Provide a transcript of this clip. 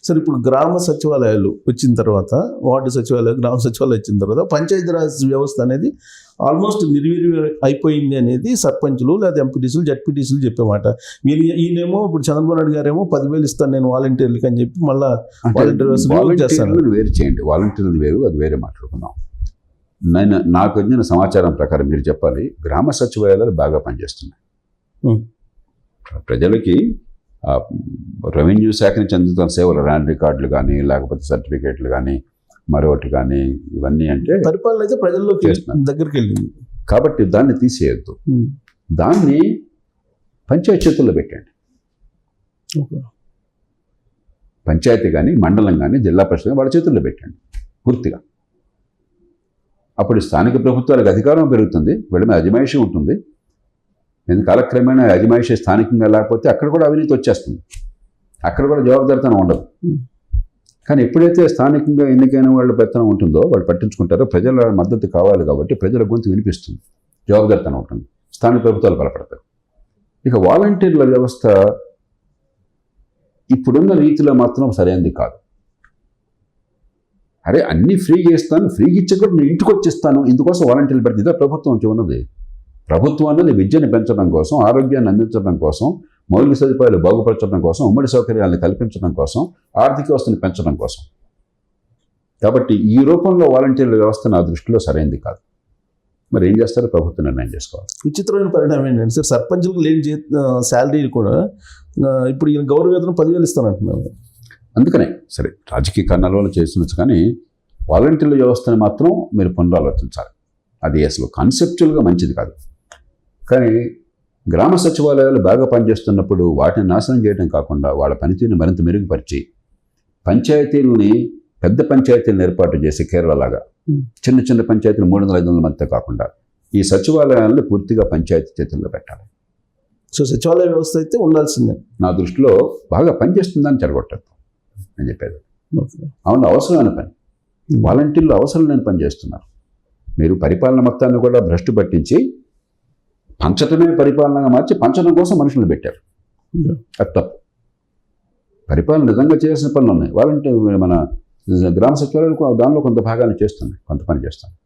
సరే ఇప్పుడు గ్రామ సచివాలయాలు వచ్చిన తర్వాత, వార్డు సచివాలయాలు, గ్రామ సచివాలయాలు వచ్చిన తర్వాత పంచాయతీరాజ్ వ్యవస్థ అనేది ఆల్మోస్ట్ నిర్వీర్యం అయిపోయింది అనేది సర్పంచులు లేదా ఎంపీటీసీలు జడ్పీటీసీలు చెప్పేమాట. ఈయనేమో ఇప్పుడు చంద్రబాబు నాయుడు గారేమో 10,000 ఇస్తాను నేను వాలంటీర్లకి అని చెప్పి మళ్ళీ వాలంటీర్ చేస్తాను. వేరు చేయండి, వాలంటీర్లు వేరు, అది వేరే మాట్లాడుకుందాం. నాకు వచ్చిన సమాచారం ప్రకారం మీరు చెప్పాలి, గ్రామ సచివాలయాలు బాగా పనిచేస్తున్నాయి. ప్రజలకి రెవెన్యూ శాఖ నుంచి అందుతున్న సేవలు, ల్యాండ్ రికార్డులు కానీ, లేకపోతే సర్టిఫికేట్లు కానీ, మరొకటి కానీ, ఇవన్నీ అంటే పరిపాలన అయితే ప్రజల్లోకి దగ్గరికి వెళ్ళింది. కాబట్టి దాన్ని తీసేయద్దు, దాన్ని పంచాయతీ చేతుల్లో పెట్టండి. పంచాయతీ కానీ, మండలం కానీ, జిల్లా పరిషత్ కానీ వాళ్ళ చేతుల్లో పెట్టండి పూర్తిగా. అప్పుడు స్థానిక ప్రభుత్వాలకు అధికారం పెరుగుతుంది, వీళ్ళ మీద అజమాయిషీ ఉంటుంది. ఎందుకు కాలక్రమేణా అజమాయిషీ స్థానికంగా లేకపోతే అక్కడ కూడా అవినీతి వచ్చేస్తుంది, అక్కడ కూడా జవాబుదారితనం ఉండదు. కానీ ఎప్పుడైతే స్థానికంగా ఎన్నికైన వాళ్ళ పెత్తనం ఉంటుందో, వాళ్ళు పట్టించుకుంటారో, ప్రజల మద్దతు కావాలి కాబట్టి ప్రజల గొంతు వినిపిస్తుంది, జవాబుదారితనం ఉంటుంది, స్థానిక ప్రభుత్వాలు బలపడతారు. ఇక వాలంటీర్ల వ్యవస్థ ఇప్పుడున్న రీతిలో మాత్రం సరైనది కాదు. అరే అన్నీ ఫ్రీగా ఇస్తాను, ఫ్రీగా ఇచ్చే కూడా నేను ఇంటికి వచ్చేస్తాను, ఇందుకోసం వాలంటీర్లు పెడితే ఇదే ప్రభుత్వం ఉన్నది. ప్రభుత్వం అన్నది విద్యను పెంచడం కోసం, ఆరోగ్యాన్ని అందించడం కోసం, మౌలిక సదుపాయాలు బాగుపరచడం కోసం, ఉమ్మడి సౌకర్యాలను కల్పించడం కోసం, ఆర్థిక వ్యవస్థను పెంచడం కోసం. కాబట్టి ఈ రూపంలో వాలంటీర్ల వ్యవస్థ నా దృష్టిలో సరైనది కాదు. మరి ఏం చేస్తారో ప్రభుత్వం నిర్ణయం చేసుకోవాలి. విచిత్రమైన పరిణామం ఏంటంటే సార్, సర్పంచులకు లేని శాలరీలు కూడా ఇప్పుడు ఈయన గౌరవ వేతనం 10,000 ఇస్తానంటున్నారు. అందుకనే సరే రాజకీయ కారణాల వల్ల చేస్తుండొచ్చు, కానీ వాలంటీర్ల వ్యవస్థను మాత్రం మీరు పునరాలోచించాలి. అది అసలు కాన్సెప్చువల్గా మంచిది కాదు. కానీ గ్రామ సచివాలయాలు బాగా పనిచేస్తున్నప్పుడు వాటిని నాశనం చేయడం కాకుండా వాళ్ళ పనితీరుని మరింత మెరుగుపరిచి పంచాయతీలని, పెద్ద పంచాయతీలను ఏర్పాటు చేసి కేరళ లాగా చిన్న చిన్న పంచాయతీలు 300-500 మందితో కాకుండా ఈ సచివాలయాలను పూర్తిగా పంచాయతీ చేతుల్లో పెట్టాలి. సో సచివాలయ వ్యవస్థ అయితే ఉండాల్సిందే. నా దృష్టిలో బాగా పనిచేస్తుందని చెడగొట్టద్దు అని చెప్పేది. అవును, అవసరమైన పని, వాలంటీర్లు అవసరం లేని పని చేస్తున్నారు. మీరు పరిపాలన మొత్తాన్ని కూడా భ్రష్టు పట్టించి పంచటమే పరిపాలనగా మార్చి పంచడం కోసం మనుషులు పెట్టారు. అది తప్పు. పరిపాలన నిజంగా చేయాల్సిన పనులు ఉన్నాయి. వాలంటీర్ మన గ్రామ సచివాలయాలు దానిలో కొంత భాగాన్ని చేస్తుంది, కొంత పని చేస్తుంది.